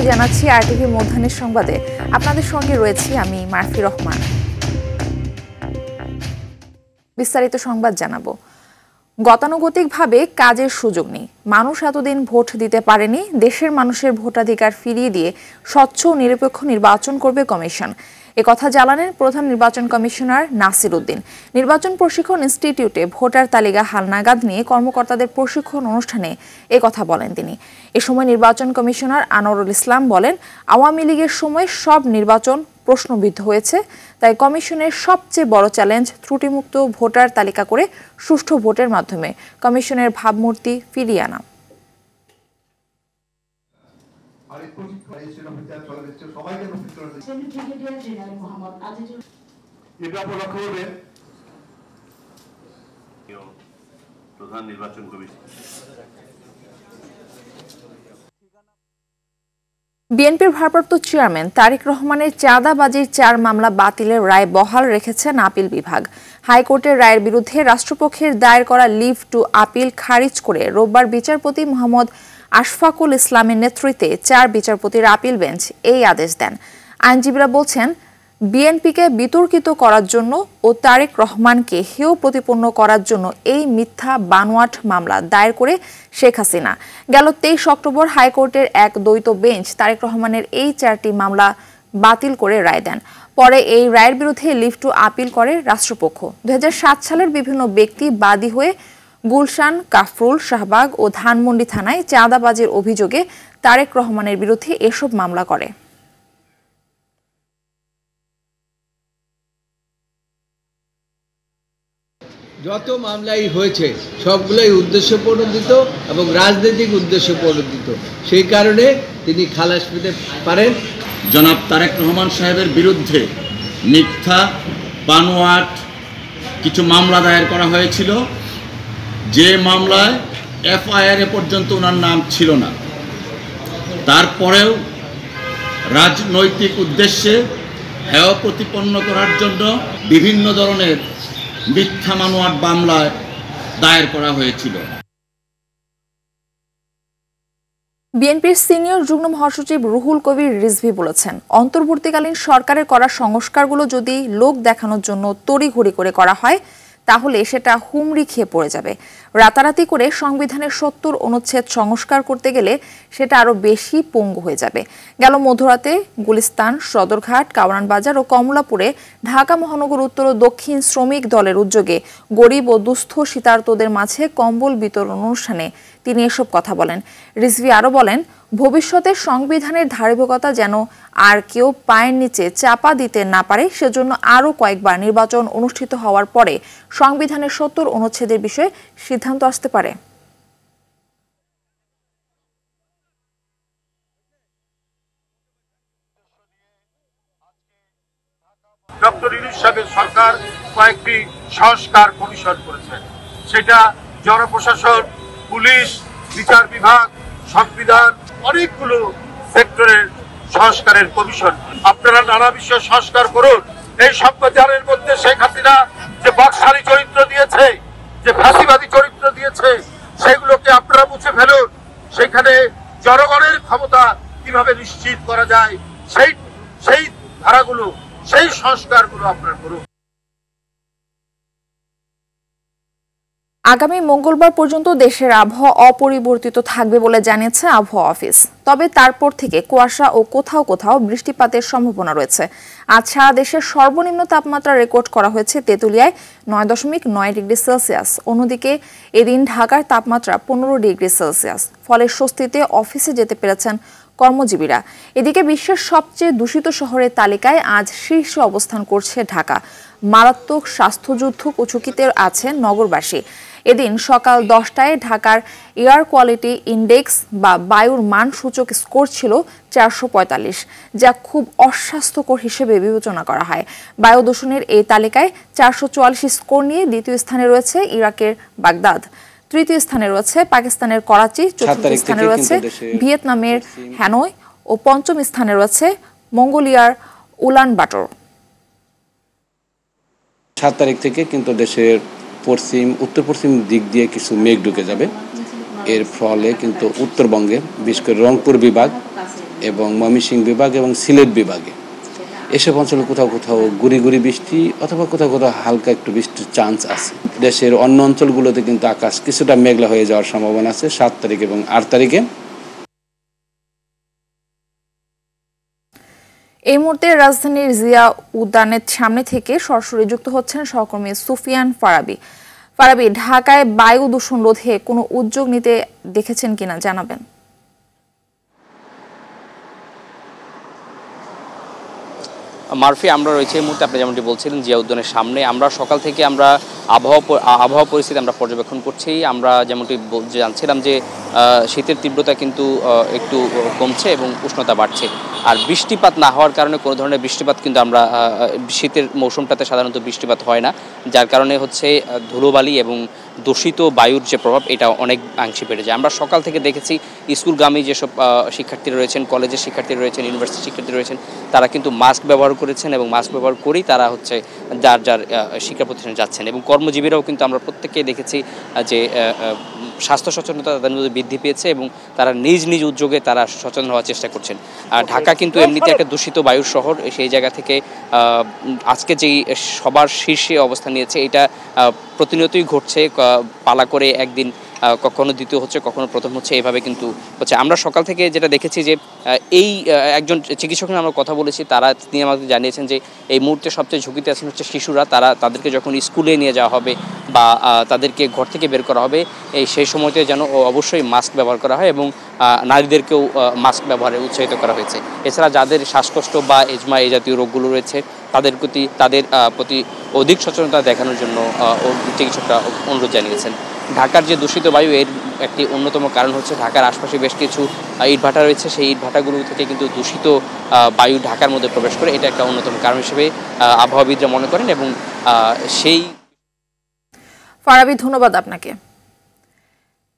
জানাচ্ছি আরটিভি মধ্যাহ্নের সংবাদে। আপনাদের সঙ্গে রয়েছি আমি মারফি রহমান। বিস্তারিত সংবাদ জানাবো। গতানুগতিকভাবে কাজের সুযোগ নেই, মানুষ এতদিন ভোট দিতে পারেনি। দেশের মানুষের ভোটাধিকার ফিরিয়ে দিয়ে স্বচ্ছ ও নিরপেক্ষ নির্বাচন করবে কমিশন, একথা জানালেন প্রধান নির্বাচন কমিশনার নাসির উদ্দিন। নির্বাচন প্রশিক্ষণ ইনস্টিটিউটে ভোটার তালিকা হালনাগাদ নিয়ে কর্মকর্তাদের প্রশিক্ষণ অনুষ্ঠানে একথা বলেন তিনি। এ সময় নির্বাচন কমিশনার আনোয়ারুল ইসলাম বলেন, আওয়ামী লীগের সময় সব নির্বাচন প্রশ্নবিদ্ধ হয়েছে, তাই কমিশনের সবচেয়ে বড় চ্যালেঞ্জ ত্রুটিমুক্ত ভোটার তালিকা করে সুষ্ঠু ভোটের মাধ্যমে কমিশনের ভাবমূর্তি ফিরিয়ে আনা। প্রধান নির্বাচন কমিশন বিএনপির ভারপ্রাপ্ত চেয়ারম্যান তারেক রহমানের চাঁদাবাজির 4 মামলা বাতিলের রায় বহাল রেখেছেন আপিল বিভাগ। হাইকোর্টের রায়ের বিরুদ্ধে রাষ্ট্রপক্ষের দায়ের করা লিভ টু আপিল খারিজ করে রোববার বিচারপতি মোহাম্মদ আশফাকুল ইসলামের নেতৃত্বে 4 বিচারপতির আপিল বেঞ্চ এই আদেশ দেন। আইনজীবীরা বলছেন, বিএনপিকে বিতর্কিত করার জন্য ও তারেক রহমানকে হেয় প্রতিপন্ন করার জন্য এই মিথ্যা বানোয়াট মামলা দায়ের করে শেখ হাসিনা গেল 23 অক্টোবর হাইকোর্টের এক দ্বৈত বেঞ্চ তারেক রহমানের এই 4টি মামলা বাতিল করে রায় দেন। পরে এই রায়ের বিরুদ্ধে লিভ টু আপিল করে রাষ্ট্রপক্ষ। 2007 সালের বিভিন্ন ব্যক্তি বাদী হয়ে গুলশান, কাফরুল, শাহবাগ ও ধানমন্ডি থানায় চাঁদাবাজির অভিযোগে তারেক রহমানের বিরুদ্ধে এসব মামলা করে। যত মামলাই হয়েছে সবগুলোই উদ্দেশ্যপ্রণোদিত এবং রাজনৈতিক উদ্দেশ্যপ্রণোদিত, সেই কারণে তিনি খালাস পেতে পারেন। জনাব তারেক রহমান সাহেবের বিরুদ্ধে মিথ্যা বানোয়াট কিছু মামলা দায়ের করা হয়েছিল, যে মামলায় এফআইআর পর্যন্ত ওনার নাম ছিল না। তারপরেও রাজনৈতিক উদ্দেশ্যে হেয় প্রতিপন্ন করার জন্য বিভিন্ন ধরনের মিথ্যা বানোয়াট মামলায় দায়ের করা হয়েছিল। বিএনপির সিনিয়র যুগ্ম মহাসচিব রুহুল কবির রিজভী বলেছেন, অন্তর্বর্তীকালীন সরকারের করা সংস্কারগুলো যদি লোক দেখানোর জন্য তড়িঘড়ি করে করা হয় তাহলে সেটা হুমড়ি খেয়ে পড়ে যাবে। রাতারাতি করে সংবিধানের 70 অনুচ্ছেদ সংস্কার করতে গেলে সেটা আরো বেশি পঙ্গু হয়ে যাবে। গেল মধ্যরাতে গুলিস্তান, সদরঘাট, কাওরান বাজার ও কমলাপুরে ঢাকা মহানগর উত্তর ও দক্ষিণ শ্রমিক দলের উদ্যোগে গরিব ও দুস্থ শীতার্তদের মাঝে কম্বল বিতরণ অনুষ্ঠানে তিনি এসব কথা বলেন। রিজভী আরো বলেন, ভবিষ্যতে সংবিধানের ধারাবাহিকতা যেন আর কেউ পায়ের নিচে চাপা দিতে না পারে, সেজন্য আরও কয়েকবার নির্বাচন অনুষ্ঠিত হওয়ার পরে সংবিধানের 70 অনুচ্ছেদের বিষয়ে সিদ্ধান্ত আসতে পারে। ডক্টর ইউনূস সাহেবের সরকার কয়েকটি সংস্কার কমিশন করেছে, সেটা জনপ্রশাসন, পুলিশ, বিচার বিভাগ, সংবিধান, অনেকগুলো সেক্টরের সংস্কারের কমিশন। আপনারা নানা বিষয়ে সংস্কার করুন। এই সংবিধানের মধ্যে শেখ হাসিনা যে বাকশালী চরিত্র দিয়েছে, যে ফাঁসিবাদী চরিত্র দিয়েছে, সেগুলোকে আপনারা মুছে ফেলুন। সেখানে জনগণের ক্ষমতা কিভাবে নিশ্চিত করা যায় সেই ধারাগুলো, সেই সংস্কারগুলো আপনারা করুন। আগামী মঙ্গলবার পর্যন্ত দেশের আবহাওয়া অপরিবর্তিত থাকবে বলে জানিয়েছে আবহাওয়া অফিস। তবে তারপর থেকে কুয়াশা ও কোথাও কোথাও বৃষ্টিপাতের সম্ভাবনা রয়েছে। আজ সারা দেশের সর্বনিম্ন তাপমাত্রা রেকর্ড করা হয়েছে তেঁতুলিয়ায় 9.9 ডিগ্রি সেলসিয়াস। অন্যদিকে এদিন ঢাকার তাপমাত্রা 15 ডিগ্রি সেলসিয়াস। ফলে স্বস্তিতে অফিসে যেতে পেরেছেন কর্মজীবীরা। এদিকে বিশ্বের সবচেয়ে দূষিত শহরের তালিকায় আজ শীর্ষে অবস্থান করছে ঢাকা। মারাত্মক স্বাস্থ্যযুদ্ধ ঝুঁকিতে আছে নগরবাসী। এদিন সকাল 10টায় ঢাকার এয়ার কোয়ালিটি ইন্ডেক্স বা বায়ুর মান সূচক স্কোর ছিল 445, যা খুব অস্বাস্থ্যকর হিসেবে বিবেচনা করা হয়। বায়ু দূষণের এই তালিকায় 444 স্কোর নিয়ে দ্বিতীয় স্থানে রয়েছে ইরাকের বাগদাদ, তৃতীয় স্থানে রয়েছে পাকিস্তানের করাচি, চতুর্থ স্থানে রয়েছে ভিয়েতনামের হ্যানয় ও পঞ্চম স্থানে রয়েছে মঙ্গোলিয়ার উলানবাটর। 7 তারিখ থেকে কিন্তু দেশের উত্তর পশ্চিম দিক দিয়ে কিছু মেঘ ঢুকে যাবে এর ফলে কিন্তু উত্তরবঙ্গে বিশেষ করে রংপুর বিভাগ এবং ময়মনসিংহ বিভাগ এবং সিলেট বিভাগে এসব অঞ্চলে কোথাও কোথাও গুড়ি গুড়ি বৃষ্টি অথবা কোথাও কোথাও হালকা একটু বৃষ্টির চান্স আছে। দেশের অন্য অঞ্চলগুলোতে কিন্তু আকাশ কিছুটা মেঘলা হয়ে যাওয়ার সম্ভাবনা আছে 7 তারিখ এবং 8 তারিখে। এই মুহূর্তে রাজধানীর জিয়া উদ্যানের সামনে থেকে সরাসরি যুক্ত হচ্ছেন সহকর্মী সুফিয়ান ফারাবি। ফারাবি, ঢাকায় বায়ু দূষণ রোধে কোনো উদ্যোগ নিতে দেখেছেন কিনা জানাবেন। মারফি, আমরা রয়েছে এই মুহূর্তে আপনি যেমনটি বলছিলেন জিয়া উদ্যানের সামনে। আমরা সকাল থেকে আমরা আবহাওয়া পরিস্থিতি আমরা পর্যবেক্ষণ করছি। আমরা যেমনটি জানছিলাম যে শীতের তীব্রতা কিন্তু একটু কমছে এবং উষ্ণতা বাড়ছে। আর বৃষ্টিপাত না হওয়ার কারণে কোনো ধরনের বৃষ্টিপাত কিন্তু আমরা শীতের মৌসুমটাতে সাধারণত বৃষ্টিপাত হয় না, যার কারণে হচ্ছে ধুলোবালি এবং দূষিত বায়ুর যে প্রভাব এটা অনেকাংশে বেড়ে যায়। আমরা সকাল থেকে দেখেছি স্কুলগামী যেসব শিক্ষার্থীরা রয়েছেন, কলেজের শিক্ষার্থীরা রয়েছেন, ইউনিভার্সিটির শিক্ষার্থীরা রয়েছেন, তারা কিন্তু মাস্ক ব্যবহার করেছেন এবং মাস্ক ব্যবহার করেই তারা হচ্ছে যার যার শিক্ষা প্রতিষ্ঠানে যাচ্ছেন। এবং কর্মজীবীরাও কিন্তু আমরা প্রত্যেকেই দেখেছি যে স্বাস্থ্য সচেতনতা তাদের মধ্যে বৃদ্ধি পেয়েছে এবং তারা নিজ নিজ উদ্যোগে তারা সচেতন হওয়ার চেষ্টা করছেন। আর ঢাকা কিন্তু এমনিতে একটা দূষিত বায়ুর শহর, সেই জায়গা থেকে আজকে যেই সবার শীর্ষে অবস্থান নিয়েছে এটা প্রতিনিয়তই ঘটছে, পালা করে একদিন কখনো দ্বিতীয় হচ্ছে, কখনো প্রথম হচ্ছে, এভাবে কিন্তু হচ্ছে। আমরা সকাল থেকে যেটা দেখেছি যে এই একজন চিকিৎসক নিয়ে আমরা কথা বলেছি, তিনি আমাদের জানিয়েছেন যে এই মুহূর্তে সবচেয়ে ঝুঁকিতে আছেন হচ্ছে শিশুরা। তাদেরকে যখন স্কুলে নিয়ে যাওয়া হবে বা তাদেরকে ঘর থেকে বের করা হবে সেই সময়তে যেন অবশ্যই মাস্ক ব্যবহার করা হয় এবং নারীদেরকেও মাস্ক ব্যবহারে উৎসাহিত করা হয়েছে। এছাড়া যাদের শ্বাসকষ্ট বা এজমা এই জাতীয় রোগগুলো রয়েছে তাদের প্রতি অধিক সচেতনতা দেখানোর জন্য চিকিৎসকরা অনুরোধ জানিয়েছেন। ঢাকার যে দূষিত বায়ু এর একটি অন্যতম কারণ হচ্ছে ঢাকার আশপাশে বেশ কিছু ইটভাটা রয়েছে, সেই ইটভাটাগুলো থেকে কিন্তু দূষিত বায়ু ঢাকার মধ্যে প্রবেশ করে, এটা একটা অন্যতম কারণ হিসেবে আবহাওয়াবিদরা মনে করেন। এবং সেই ফারাবি, ধন্যবাদ আপনাকে।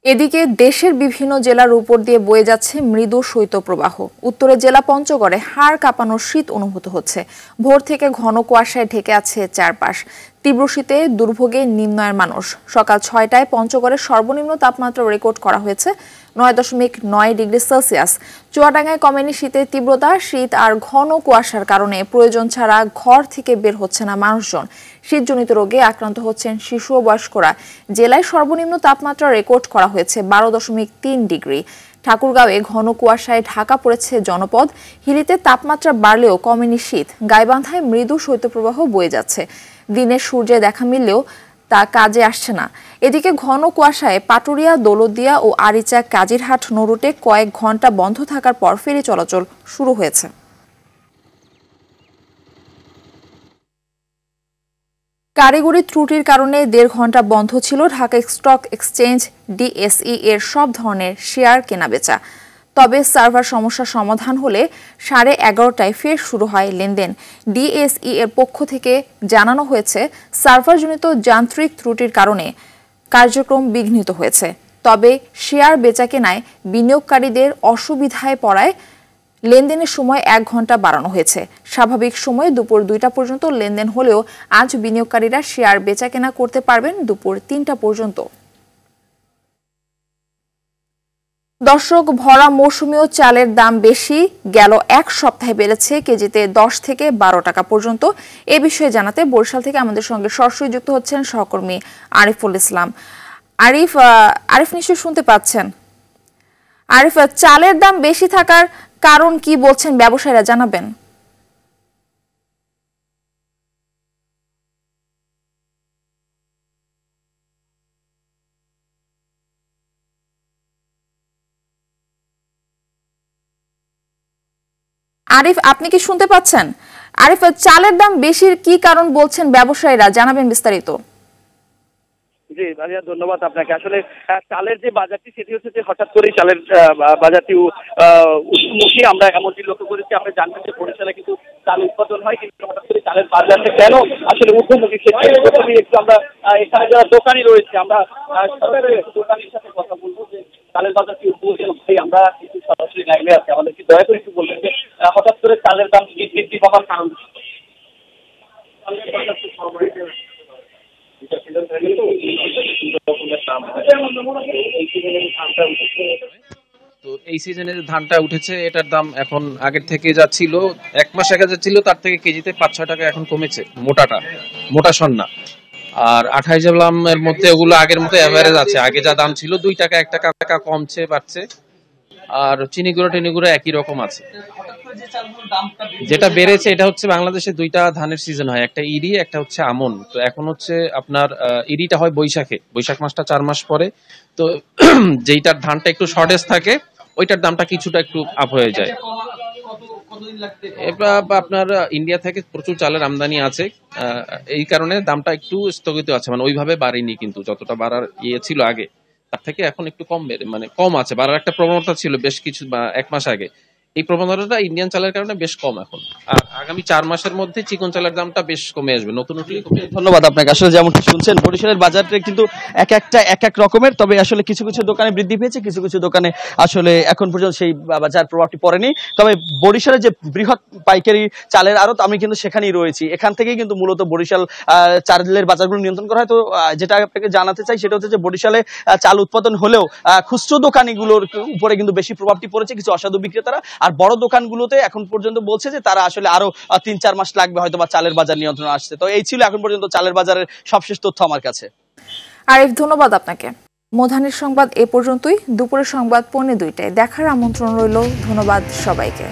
এদিকে দেশের বিভিন্ন জেলার উপর দিয়ে বয়ে যাচ্ছে মৃদু শৈত্যপ্রবাহ। উত্তরের জেলা পঞ্চগড়ে হাড় কাঁপানোর শীত অনুভূত হচ্ছে। ভোর থেকে ঘন কুয়াশায় ঢেকে আছে চারপাশ। তীব্র শীতে দুর্ভোগে নিম্নআয়ের মানুষ। সকাল 6টায় পঞ্চগড়ের সর্বনিম্ন তাপমাত্রা রেকর্ড করা হয়েছে 9.9 ডিগ্রি সেলসিয়াস। চুয়াডাঙ্গায় কমেনি শীতের তীব্রতা। শীত আর ঘন কুয়াশার কারণে প্রয়োজন ছাড়া ঘর থেকে বের হচ্ছে না মানুষজন। শীতজনিত রোগে আক্রান্ত হচ্ছেন শিশু ও বয়স্করা। জেলায় সর্বনিম্ন তাপমাত্রা রেকর্ড করা হয়েছে 12.3 ডিগ্রি। ঠাকুরগাঁওয়ে ঘন কুয়াশায় ঢাকা পড়েছে জনপদ। হিলিতে তাপমাত্রা বাড়লেও কমেনি শীত। গাইবান্ধায় মৃদু শৈত্যপ্রবাহ বয়ে যাচ্ছে। দিনের সূর্যে দেখা মিললেও তা কাজে আসছে না। এদিকে ঘন কুয়াশায় পাটুরিয়া, দৌলতদিয়া ও আরিচা কাজিরহাট নৌরুটে কয়েক ঘন্টা বন্ধ থাকার পর ফেরি চলাচল শুরু হয়েছে। কারিগরি ত্রুটির কারণে 1.5 ঘন্টা বন্ধ ছিল ঢাকা স্টক এক্সচেঞ্জ ডিএসই এর সব ধরনের শেয়ার কেনাবেচা। তবে সার্ভার সমস্যা সমাধান হলে 11:30টায় ফের শুরু হয় লেনদেন। ডিএসই এর পক্ষ থেকে জানানো হয়েছে সার্ভারজনিত যান্ত্রিক ত্রুটির কারণে কার্যক্রম বিঘ্নিত হয়েছে। তবে শেয়ার বেচাকেনায় বিনিয়োগকারীদের অসুবিধায় পড়ায় লেনদেনের সময় 1 ঘন্টা বাড়ানো হয়েছে। স্বাভাবিক সময়ে দুপুর 2টা পর্যন্ত লেনদেন হলেও আজ বিনিয়োগকারীরা শেয়ার বেচাকেনা করতে পারবেন দুপুর 3টা পর্যন্ত। দর্শক, ভরা মৌসুমীয় চালের দাম বেশি। গেল এক সপ্তাহে বেড়েছে কেজিতে 10 থেকে 12 টাকা পর্যন্ত। এ বিষয়ে জানাতে বরিশাল থেকে আমাদের সঙ্গে সরাসরি যুক্ত হচ্ছেন সহকর্মী আরিফুল ইসলাম। আরিফ নিশ্চয়ই শুনতে পাচ্ছেন। আরিফ, চালের দাম বেশি থাকার কারণ কি বলছেন ব্যবসায়ীরা, জানাবেন। আরিফ, আপনি কি শুনতে পাচ্ছেন? আরিফ, চালের দাম বেশির কি কারণ বলছেন ব্যবসায়ীরা, জানাবেন বিস্তারিত। জি ভাইয়া, ধন্যবাদ আপনাকে। আসলে চালের যে বাজারটি সেটি হচ্ছে যে হঠাৎ করেই চালের বাজারটি ঊর্ধ্বমুখী। আমরা এমনটি লক্ষ্য করেছি। আমরা জানবেন যে বরিশালে কিন্তু চাল উৎপাদন হয়, কিন্তু হঠাৎ করে চালের বাজারটা কেন আসলে ঊর্ধ্বমুখী সেটি প্রথমেই একটু আমরা এখানে যারা দোকানি রয়েছে আমরা দোকানির সাথে কথা বলবো যে চালের বাজারটি ঊর্ধ্বমুখী। ভাই, আমরা একটু সরাসরি লাইনে আছি, আমাদেরকে দয়া করে একটু বলবেন যে হঠাৎ করে চালের দাম বৃদ্ধি পাওয়ার কারণ। তো এই সিজনে যে ধানটা উঠেছে এটার দাম এখন আগের থেকে যা ছিল, 1 মাস আগে যা ছিল তার থেকে কেজিতে 5-6 টাকা এখন কমেছে, মোটা সন্না। আর 28 জাবলামের মধ্যে ওগুলো আগের মতো এভারেজ আছে, আগে যা দাম ছিল 2 টাকা 1 টাকা কমছে বাড়ছে। আর চিনি গুঁড়ো একই রকম আছে। যেটা বেড়েছে এটা হচ্ছে বাংলাদেশে 2টা ধানের সিজন হয়, একটা ইরি একটা হচ্ছে আমন। তো এখন হচ্ছে আপনার ইরিটা হয় বৈশাখ মাসটা 4 মাস পরে। তো যেইটার ধানটা একটু শর্টেজ থাকে ওইটার দামটা কিছুটা একটু আপ হয়ে যায়। আপনার ইন্ডিয়া থেকে প্রচুর চালের আমদানি আছে, এই কারণে দামটা একটু স্থগিত আছে, মানে ওইভাবে বাড়েনি, কিন্তু যতটা বাড়ার ছিল আগে তার থেকে এখন একটু কম আছে। বাড়ার একটা প্রবণতা ছিল বেশ কিছু 1 মাস আগে, এই প্রবণতাটা ইন্ডিয়ান চালের কারণে বেশ কম এখন। আর আগামী 4 মাসের মধ্যে চিকন চালের দামটা বেশ কমে আসবে, নতুন উঠলেই কমে আসবে। ধন্যবাদ আপনাকে। আসলে যেমনটি শুনছেন বরিশালের বাজারটা কিন্তু এক এক রকমের, তবে আসলে কিছু কিছু দোকানে বৃদ্ধি পেয়েছে, কিছু কিছু দোকানে আসলে এখন পর্যন্ত সেই বাজার প্রভাবটি পড়েনি। তবে বরিশালের যে বৃহৎ পাইকারি চালের আড়ত, আমি কিন্তু সেখানেই রয়েছি, এখান থেকেই কিন্তু মূলত বরিশাল চালের বাজারগুলো নিয়ন্ত্রণ করা হয়। তো যেটা আপনাকে জানাতে চাই সেটা হচ্ছে যে বরিশালে চাল উৎপাদন হলেও খুচরো দোকানিগুলোর উপরে কিন্তু বেশি প্রভাবটি পড়েছে কিছু অসাধু বিক্রেতারা। আর বড় দোকানগুলোতে এখন পর্যন্ত বলছে যে তারা আসলে আরো 3-4 মাস লাগবে হয়তো বা চালের বাজার নিয়ন্ত্রণ আসছে। তো এই ছিল এখন পর্যন্ত চালের বাজারের সবশেষ তথ্য আমার কাছে। আরিফ, ধন্যবাদ আপনাকে। মধ্যাহ্নের সংবাদ এ পর্যন্তই। দুপুরের সংবাদ 1:45টায় দেখার আমন্ত্রণ রইল। ধন্যবাদ সবাইকে।